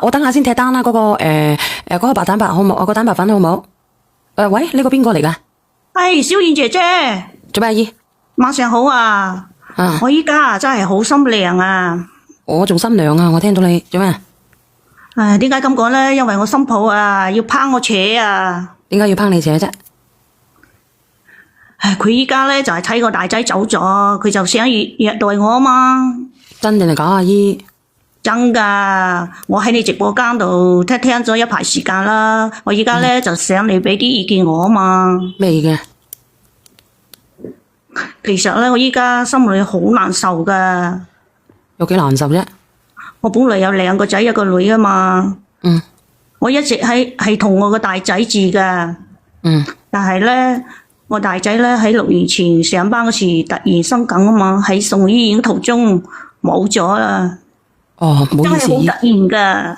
我等下先踢單啦，嗰個白蛋白好冇？個蛋白粉好冇？喂，呢個邊個嚟噶？係小燕姐姐，做咩阿姨？晚上好啊！我依家真係好心涼啊！我仲心涼啊！我聽到你做咩？點解咁講咧？因為我新抱啊要拋我扯啊！點解要拋你扯啫？佢依家咧就係睇個大仔走咗，佢就想虐待我啊嘛！真定係假阿姨？真噶，我喺你直播間度聽咗一排時間啦。我依家咧就想你俾啲意見我啊嘛。咩意見？其實咧，我依家心裏好難受噶。有幾難受啫？我本來有2個仔1個女啊嘛。嗯。我一直係同我個大仔住噶。嗯。但係咧，我大仔咧喺6年前上班嗰時突然心梗啊嘛，喺送醫院途中冇咗啦。哦，唔好意思，真係好突然噶。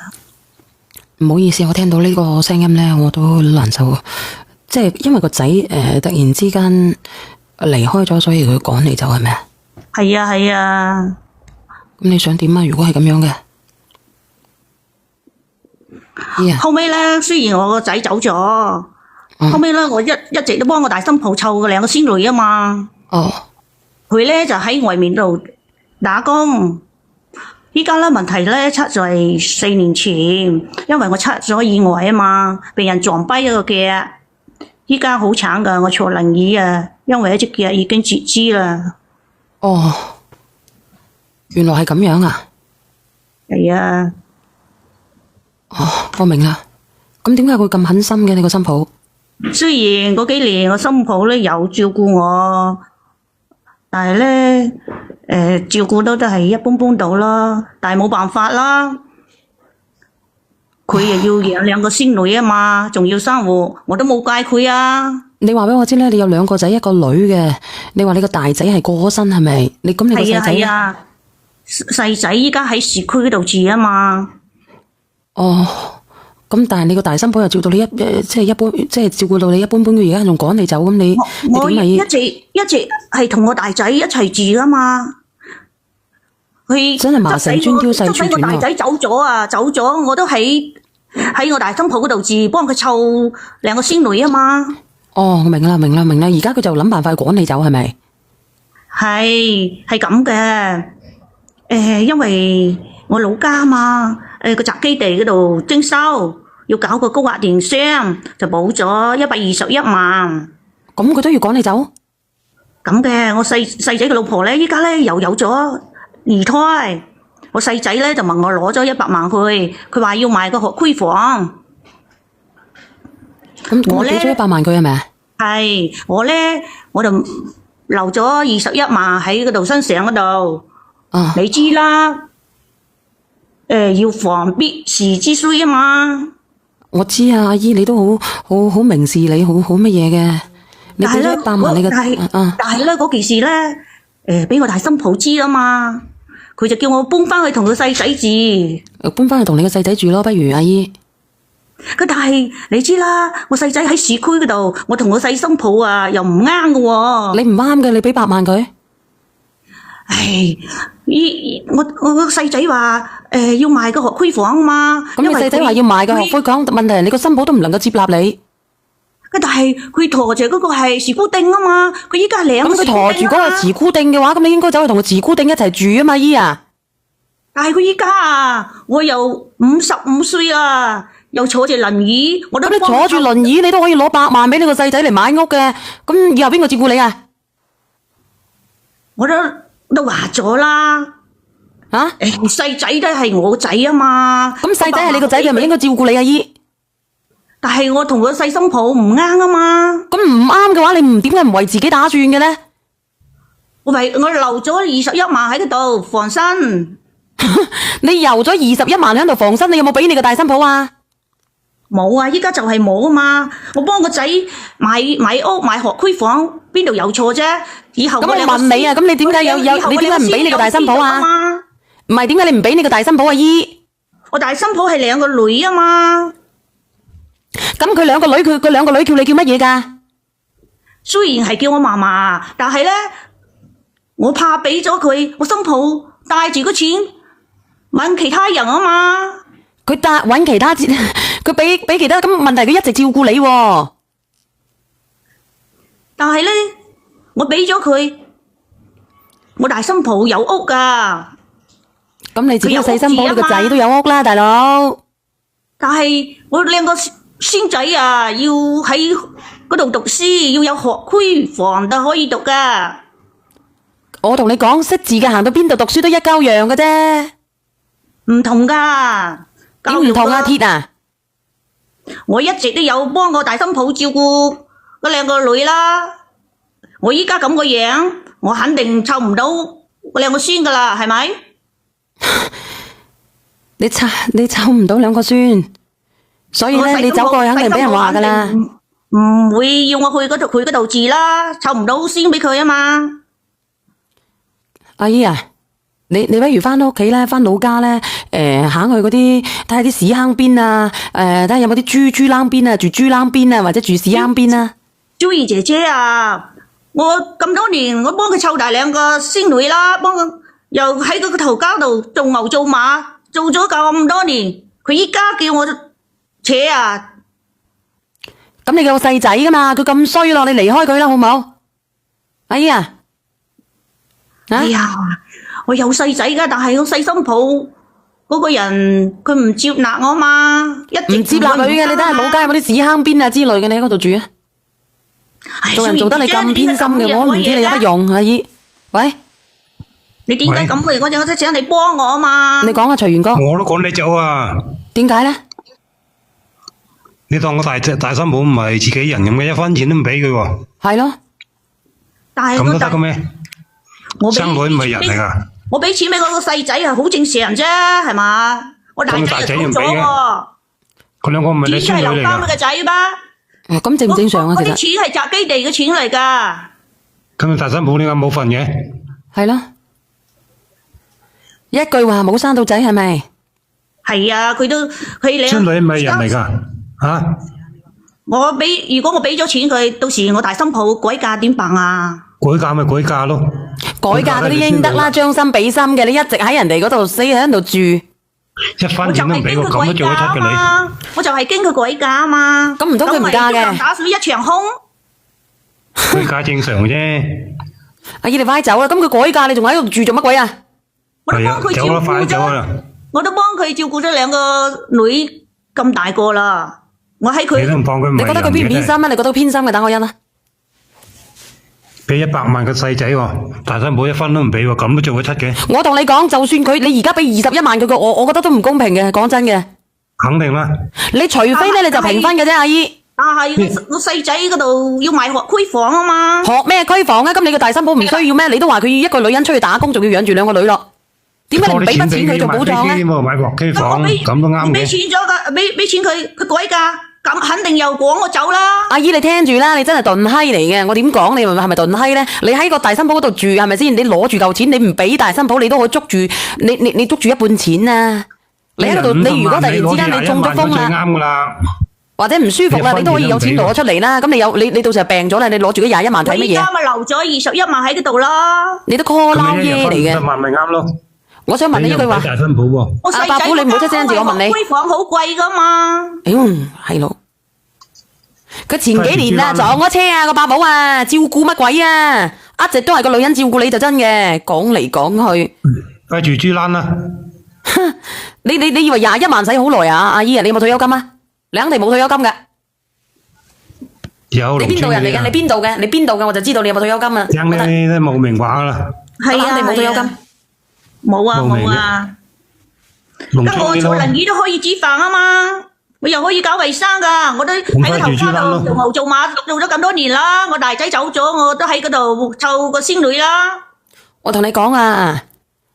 唔好意思，我聽到呢個聲音咧，我都難受。即係因為個仔突然之間離開咗，所以佢趕你走係咪啊？係啊係啊。咁你想點啊？如果係咁樣嘅，後尾咧，雖然我個仔走咗，後尾咧我一直都幫我大新抱湊個2個孫女啊嘛。哦。佢咧就喺外面度打工。依家咧問題咧出在4年前，因為我出咗意外啊嘛，被人撞跛咗個腳。依家好慘噶，我坐輪椅啊，因為一隻腳已經截肢啦。哦，原來係咁樣啊！係啊。哦，我明啦。咁點解會咁狠心嘅你個新抱？雖然嗰幾年我新抱咧有照顧我，但係咧照顧都係一般般到啦，但係冇辦法啦。佢又要養2個孫女啊嘛，仲要生活，我都冇怪佢啊。你話俾我知咧，你有2個仔1個女嘅，你話你個大仔係過咗身係咪？咁你個細仔咧？係啊，細仔依家喺市區嗰度住啊嘛。哦，咁但係你個大新抱又照到你即係照顧到你一般般嘅，而家仲趕你走，咁你我一直係同我大仔一齊住噶嘛。佢真係麻繩專挑細處斷喎。我大仔走咗，我都喺我大新抱嗰度住，幫佢湊2個孫女啊嘛。哦，我明啦，而家佢就諗辦法趕你走係咪？係咁嘅。因為我老家嘛，個宅基地嗰度徵收，要搞個高壓電箱，就補咗121萬。咁佢都要趕你走？咁嘅，我細仔嘅老婆咧，依家咧又有咗2胎。我細仔咧就問我攞咗100萬去，佢話要買個學區房。咁我俾咗100萬佢係咪啊？係，我就留咗21萬喺嗰度新城嗰度。你知啦，要防必時之需啊嘛。我知啊，阿姨你都好明事理，好乜嘢嘅。你俾咗100萬你嘅，但係咧嗰件事咧，俾我大新抱知啊嘛，佢就叫我搬翻去同佢細仔住。搬翻去同你個細仔住咯，不如阿姨。但係你知啦，我細仔喺市區嗰度，我同我細新抱啊又唔啱嘅喎。你唔啱嘅，你俾100萬佢。唉，我個細仔話要賣個學區房啊嘛。咁你細仔話要賣個學區房，問題係你個新抱都唔能夠接納你。但係佢馱住嗰個係時固定啊嘛，佢依家係2個時固定啊。咁佢馱住嗰個時固定嘅話，咁你應該走去同個時固定一齊住啊嘛，姨啊。但係佢依家啊，我又55歲啦，又坐住輪椅，我都。咁你坐住輪椅，你都可以攞100萬俾你個細仔嚟買屋嘅，咁以後邊個照顧你啊？我都話咗啦。細仔都係我仔啊嘛。咁細仔係你個仔，佢係咪應該照顧你啊，姨？但係我同個細新抱唔啱啊嘛。咁唔啱嘅話，你點解唔為自己打算嘅咧？我留咗21萬喺嗰度防身。你留咗21萬喺度防身，你有冇俾你個大新抱啊？冇啊，依家就係冇啊嘛。我幫個仔買屋買學區房，邊度有錯啫？以後咁我問你啊，咁你點解你點解唔俾你個大新抱啊？唔係，點解你唔俾你個大新抱啊？姨，我大新抱係2個女啊嘛。咁佢2個女，佢2個女叫你叫乜嘢噶？雖然係叫我嫲嫲，但係咧，我怕俾咗佢，我新抱帶住個錢問其他人啊嘛。佢搵其他，佢俾其他，咁問題佢一直照顧你喎。但係咧，我俾咗佢，我大新抱有屋噶。咁你自己細心抱你個仔都有屋啦，大佬。但係我兩個孫仔啊，要喺嗰度讀書，要有學區房就可以讀噶。我同你講，識字嘅行到邊度讀書都一鳩樣嘅啫。唔同噶，點唔同啊？鐵啊！我一直都有幫我大新抱照顧嗰兩個女啦。我依家咁個樣，我肯定湊唔到嗰兩個孫噶啦，係咪？你湊唔到兩個孫，所以咧你走過去肯定俾人話噶啦。唔會要我去佢嗰度住啦，湊唔到先俾佢啊嘛。阿姨啊，你不如翻屋企咧，翻老家咧，行去嗰啲睇下啲屎坑邊啊，睇下有冇啲豬窿邊啊，住豬窿邊啊，或者住屎坑邊啊。朱兒姐姐啊，我咁多年我幫佢湊大兩個孫女啦，幫佢又喺佢個頭家度做牛做馬，做咗咁多年，佢依家叫我扯啊！咁你有個細仔噶嘛，佢咁衰咯，你離開佢啦，好唔好？阿姨啊！哎呀，我有細仔噶，但係我細心抱嗰個人，佢唔接納我嘛，一直唔接納佢嘅，你睇下老街有冇啲屎坑邊啊之類嘅，你喺嗰度住啊？做人做得你咁偏心嘅，我唔知你有乜用，阿姨。喂，你點解咁嘅？我就請你幫我啊嘛。你講啊，徐元哥。我都趕你走啊！點解咧？你當我大新抱唔係自己人咁嘅，一分錢都唔俾佢喎。係咯。但係咁都得嘅咩？生女唔係人嚟噶。我俾錢俾嗰個細仔係好正常啫，係嘛？我大仔就走咗喎。佢兩個唔係你孫女嚟留翻佢個仔嗎？咁正唔正常啊？嗰啲錢係宅基地嘅錢嚟噶。咁大新抱點解冇份嘅？係咯。一句話冇生到仔係咪？係啊，佢兩孫女唔係人嚟噶，吓？如果我俾咗錢佢，到時我大新抱改嫁點辦啊？改嫁咪改嫁咯。改嫁嗰啲應得啦，將心比心嘅，你一直喺人哋嗰度死喺度住，一分錢都唔俾我，咁都做得出嘅你？我就係驚佢改嫁啊嘛。咁唔通佢唔嫁嘅？打水一場空。改嫁正常啫。阿姨你快走啦！咁佢改嫁，你仲喺度住做乜鬼啊？係啊，走啦，快走啦！我都幫佢照顧咗兩個女咁大個啦，我喺佢。你都唔放佢唔係人嘅。你覺得佢偏唔偏心啊？你覺得偏心嘅，等我因啦。俾100萬個細仔喎，大新抱一分都唔俾喎，咁都做得出嘅？我同你講，就算你而家俾21萬佢，我覺得都唔公平嘅，講真嘅。肯定啦。你除非咧，你就平分嘅啫，阿姨。但係我細仔嗰度要買學區房啊嘛。學咩區房啊？咁你個大新抱唔需要咩？你都話佢要一個女人出去打工，仲要養住兩個女咯。點解你唔俾筆錢佢做保障咧？買學區房咁都啱嘅。俾錢咗噶，俾錢佢改嫁，咁肯定又趕我走啦。阿姨你聽住啦，你真係鈍閪嚟嘅。我點講你係咪鈍閪咧？你喺個大新抱嗰度住係咪先？你攞住嚿錢，你唔俾大新抱，你都可以捉住你捉住一半錢啊！你喺度，你如果突然之間你中咗風啦，或者唔舒服啦，你都可以有錢攞出嚟啦。咁你到時候病咗啦，你攞住嗰21萬睇乜嘢？我而家咪留咗21萬喺嗰度啦。你都 call 撈嘢嚟嘅。20萬咪啱咯。我想問你一句話。大新抱喎。阿伯父，你唔好出聲住，我問你。區房好貴噶嘛？係咯。佢前幾年啊撞咗車啊個伯母啊，照顧乜鬼啊？一直都係個女人照顧你就真嘅，講嚟講去。快住豬欄啦！你以為21萬使好耐啊？阿姨啊，你有冇退休金啊？你肯定冇退休金噶。有。你邊度人嚟嘅？你邊度嘅？你邊度嘅？我就知道你有冇退休金啊。聽你都冇明話噶啦。係啊，肯定冇退休金。冇啊冇啊。咁我坐輪椅都可以煮飯啊嘛，我又可以搞衛生噶，我都喺個頭家度做牛做馬做咗咁多年啦。我大仔走咗，我都喺嗰度湊個孫女啦。我同你講啊，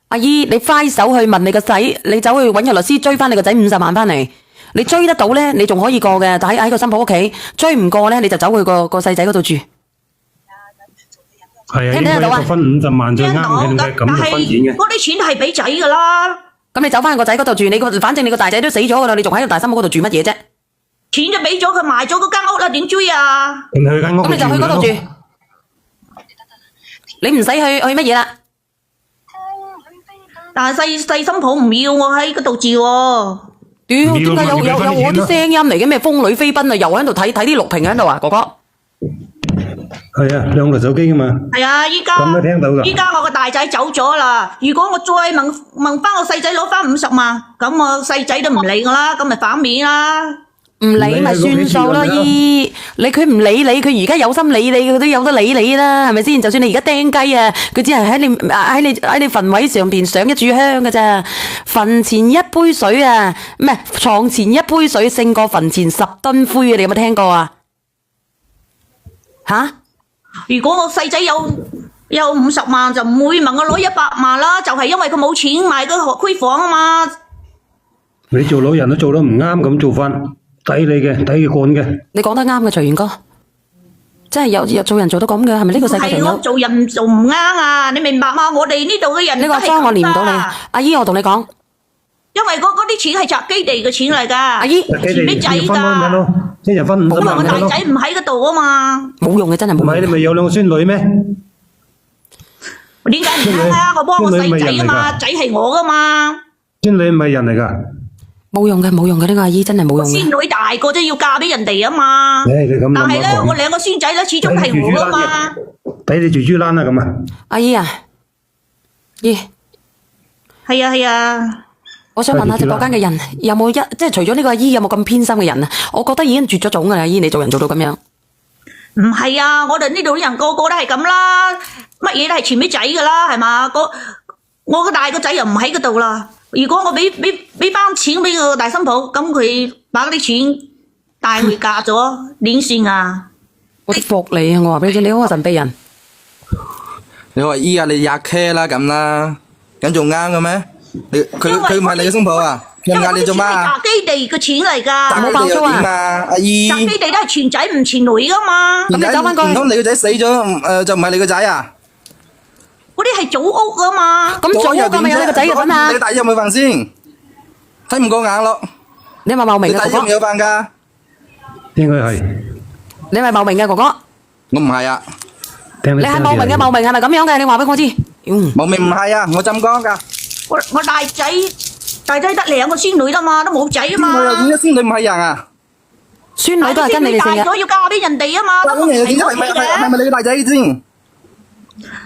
阿姨，你快手去問你個仔，你走去搵個律師追翻你個仔50萬翻嚟。你追得到咧，你仲可以過嘅，但喺個新抱屋企追唔過咧，你就走去個細仔嗰度住。係啊，應該一個分50萬最啱嘅，點解咁就分錢嘅？嗰啲錢係俾仔噶啦。咁你走翻個仔嗰度住，反正你個大仔都死咗噶啦，你仲喺個大新抱嗰度住乜嘢啫？錢就俾咗佢賣咗嗰間屋啦，點追啊？咁你就去嗰度住，你唔使去乜嘢啦。但係細新抱唔要我喺嗰度住喎。屌，點解有我啲聲音嚟嘅咩？風裏飛奔啊，又喺度睇啲錄屏喺度啊，哥哥。係啊，兩台手機噶嘛。係啊，依家咁都聽到㗎。依家我個大仔走咗啦，如果我再問翻我細仔攞翻50萬，咁我細仔都唔理我啦，咁咪反面啦。唔理咪算數咯，姨，佢唔理你，佢而家有心理你，佢都有得理你啦，係咪先？就算你而家釘雞啊，佢只係喺你墳位上邊上一炷香㗎咋。墳前一杯水啊，唔係床前一杯水勝過墳前10噸灰啊！你有冇聽過啊？吓？如果我細仔有50萬，就唔會問我攞100萬啦，就係因為佢冇錢買個區房啊嘛。你做老人都做得唔啱咁做法，抵你嘅，抵佢幹嘅。你講得啱嘅，徐元哥，真係有做人做到咁嘅，係咪呢個世界上係我有？做人做唔啱啊！你明白嗎？我哋呢度嘅人呢個都係裝我咁㗎連唔到你，阿姨我同你講，因為嗰啲錢係宅基地嘅錢嚟㗎，阿姨錢俾仔一人分咪得㗎。咯，一人分50因為我大萬咪得咯。仔唔喺嗰度啊嘛，冇用嘅，真係唔係你冇用。咪有兩個孫女咩？點解唔啱啊？我幫我細仔啊嘛，仔係我㗎嘛。孫女唔係人嚟㗎。冇用嘅，呢個阿姨真係冇用嘅。孫女大個都要嫁俾人哋啊嘛。你咁諗但係咧，講我兩個孫仔咧，始終係我㗎嘛。抵你住豬欄啦咁啊！阿姨啊，姨，係啊係啊，我想問下直播間嘅人有冇即係除咗呢個阿姨有冇咁偏心嘅人啊？我覺得已經絕咗種㗎啦，阿姨你做人做到咁樣。唔係啊，我哋呢度啲人個個都係咁啦，乜嘢都係傳俾仔㗎啦，係嘛？我個大個仔又唔喺嗰度啦。如果我俾翻錢俾個大新抱，咁佢把嗰啲錢帶回嫁咗，點算啊？我服你啊！我話俾你知，你好個神秘人。你話姨啊，你吔 K 啦咁啦，咁仲啱嘅咩？佢唔係你嘅新抱啊？佢嗌你做乜啊？宅基地嘅錢嚟㗎，冇爆粗啊點啊？阿姨，宅基地都係傳仔唔傳女㗎嘛。咁你走返過去唔通你個仔死咗，就唔係你個仔啊？嗰啲係祖屋啊嘛。咁做屋咁咪有你個仔嘅份啊你？大姨有冇份先？睇唔過眼咯。你係咪茂名嘅哥哥？你大姨有冇有份㗎？應該係。你係咪茂名嘅哥哥？我唔係啊，聽你係茂名嘅茂名係咪咁樣嘅？你話俾我知。茂名唔係啊，我浸江㗎。我大仔得2個孫女啦嘛，都冇仔啊我又嘛。點解孫女唔係人啊？孫女都係跟你哋姓嘅。大咗要嫁俾人哋啊嘛，咁咁你點解係咪你個大仔先？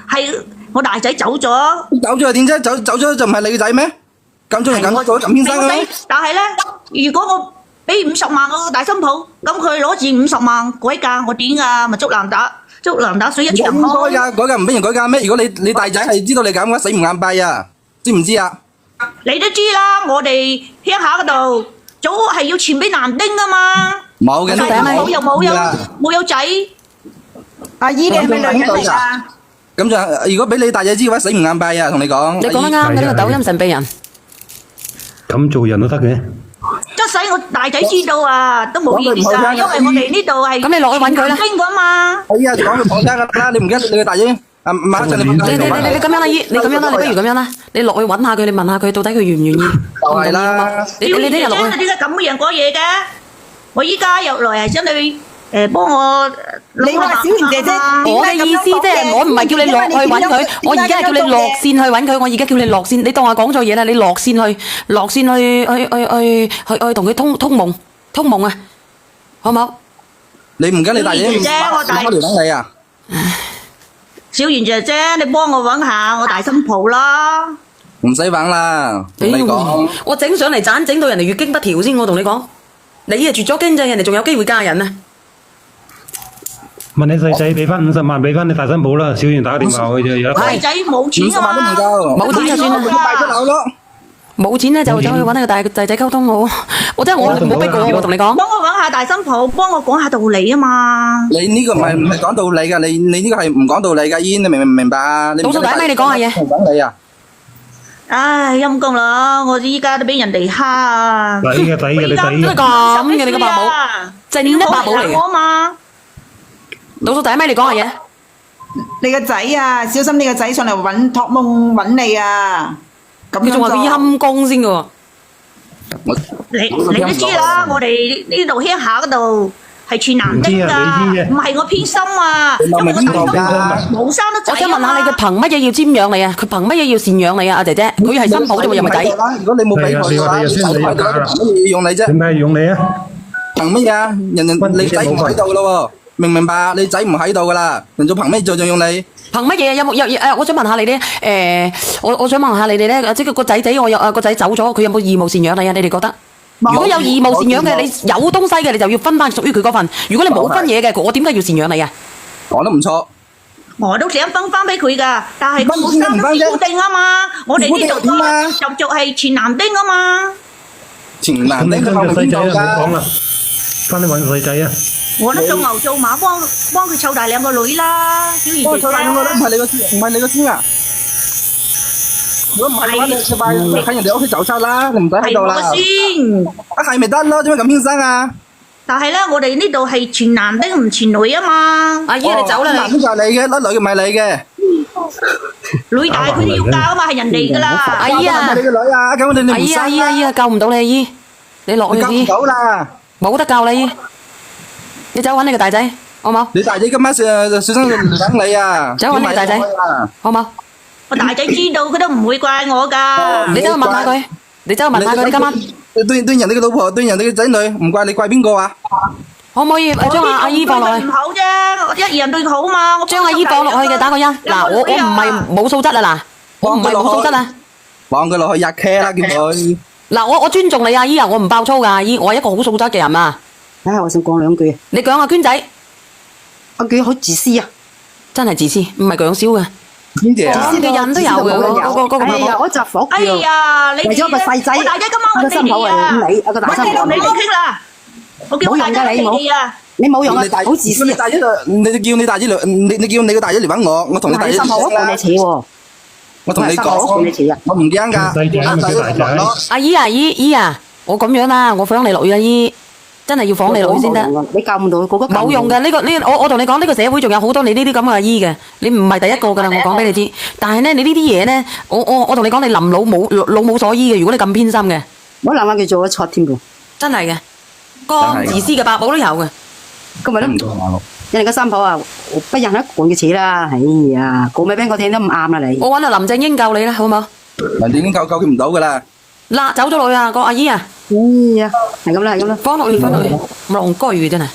係我大仔走咗。走咗又點啫？走咗就唔係你個仔咩？咁中人咁做咁偏心嘅咩？但係咧，如果我俾50萬個大新抱，咁佢攞住50萬改嫁，我點啊？咪竹籃打水一場唔空。改嫁，改嫁唔俾人改嫁咩？如果你大仔係知道你咁嘅，死唔眼閉啊？知唔知啊？你都知啦，我哋鄉下嗰度祖屋係要傳俾男丁噶嘛。冇嘅，冇又冇有仔。阿姨，你係咪女人嚟㗎？咁就如果俾你大仔知嘅話，死唔眼閉啊！同你講，你講得啱嘅呢個抖音神秘人。咁做人都得嘅。即使我大仔知道啊，都冇意思啊，因為我哋呢度係咁你落去揾佢啦兵噶嘛。哎呀，講佢講真㗎啦，你唔記得你個大仔啊？馬上你你咁樣啦，姨，你咁樣啦，你不如咁樣啦，你落去揾下佢，你問下佢到底佢願唔願意。就係啦。你聽日落去。點解咁嘅人講嘢嘅？我依家入來係想你幫我。你話小賢姐姐，我嘅意思即係我唔係叫你落去揾佢，我而家係叫你落線去揾佢，我而家叫你落線，你當我講錯嘢啦，你落線去同佢通夢啊，好唔好？你唔跟你大仔姐姐我大開條等你啊？小賢姐姐，你幫我揾下我大新抱啦。唔使揾啦，同你講。我整上嚟盞整到人哋月經不調先，我同你講，你啊絕咗經濟，人哋仲有機會嫁人啊！問你細仔俾翻50萬俾翻你大新抱啦，小袁打個電話去啫，有得細仔冇錢50萬都唔啊嘛。夠，冇錢就算啦咁賣咗樓咯。冇錢咧就走去揾個大仔溝通我真係我冇逼過我同你講。幫我揾下大新抱，幫我講下道理啊嘛。你呢個唔係講道理㗎，你呢個係唔講道理㗎，煙你明唔明白啊？老數大咪你講下嘢。講你啊！唉，陰公啦，我依家都俾人哋蝦啊！抵嘅，你抵真係嘅。咁嘅你個伯母，真係伯母嚟嘅。我嘛，老數大咪你講下嘢。你個仔啊，小心你個仔上嚟託夢揾你啊！咁樣佢仲話佢陰公先嘅喎。你都知啦，我哋呢度鄉下嗰度係全男丁㗎，唔係我偏心啊，因為我大心冇生得仔我想問下你，佢憑乜嘢要瞻仰你啊？佢憑乜嘢要贍養你啊？阿姐姐，佢係新抱啫嘛，又唔係仔。如果你冇俾佢嘅話，你憑乜嘢用你啫？點解要用你啊？憑乜嘢啊？人你仔唔喺度咯喎，明唔明白啊？你仔唔喺度噶啦，人做憑咩再用你？憑乜嘢？有冇我想問下你哋我想問下你哋咧，即係個仔仔我有個仔走咗，佢有冇義務贍養你啊？你哋覺得？如果有義務贍養嘅，你有東西嘅，你就要分翻屬於佢嗰份。如果你冇分嘢嘅，我點解要贍養你啊？講得唔錯。我都想分翻俾佢㗎，但係佢冇生得固定啊嘛，我哋呢度就係全男丁啊嘛。全男丁就後面邊度㗎？翻去揾細仔啊！我都做牛做馬幫佢湊大兩個女啦，小儀姐姐。湊大兩個女唔係你個孫，唔係你個孫啊！如果唔係嘅話，你喺人哋屋企就出啦，你唔使喺度啦。係我個孫。啊係咪得咯？點解咁偏心啊？但係咧，我哋呢度係全男丁唔全女啊嘛。阿姨你走啦男就係你嘅，女嘅唔係你嘅。女大佢都要嫁啊嘛，係人哋㗎啦。阿姨啊，你個女啊，咁你唔阿姨生阿姨啊，救唔到你阿姨，你落去救唔姨，到啦！冇得救你姨，你走揾你個大仔，好冇？你大仔今晚小心等你啊！走揾你個大仔，好冇？我大仔知道佢都唔會怪我㗎。你走去問下佢，你走去問下佢，你今晚對人哋嘅老婆，對人哋嘅仔女，唔怪你怪邊個啊？可唔可以將阿姨放落去唔？好啫，一樣對佢好嘛。將阿姨放落去嘅，打個1。嗱，我唔係冇素質啊，嗱，我唔係冇素質啊。放佢落去入車啦，叫佢。嗱，我尊重你阿姨啊，我唔爆粗噶阿姨，我係一個好素質嘅人啊。我想講兩句。你講阿娟仔，阿佢好自私啊！真係自私，唔係講少嘅。邊隻啊？自私嘅人都有嘅，個哎呀，我就火哎呀，你為咗個細仔，我大仔今晚個新抱嚟你，個大新抱你哋傾啦。我叫我大仔嚟你啊。你冇用啊你大，好自私你大仔就你叫你大仔嚟，你叫你個大仔嚟揾我，我同你大仔新抱我講啦付你錢喎，我同你新抱我付你錢講啊，我唔驚㗎。細仔咪叫大仔咯。阿姨啊，姨啊，我咁樣啦，我放你落去阿姨，真係要放你落去先得。你救唔到佢，個個冇用嘅，我同你講，呢個社會仲有好多你呢啲咁嘅阿姨嘅，你唔係第一個噶啦，我講俾你知。但係咧，你呢啲嘢咧，我同你講，你臨老冇所依嘅。如果你咁偏心嘅，我諗下佢做咗錯添喎，真係嘅，咁自私嘅八寶都有嘅。咁咪都人哋個新抱啊，不人一講嘅錢啦，哎呀，講咩俾我聽都唔啱啦你。我揾阿林正英救你啦，好冇？人哋已經救佢唔到㗎啦。嗱，走咗落去啊，個阿姨啊，哎呀，係咁啦，係咁啦。放落去，放落去，咁戇居嘅真係。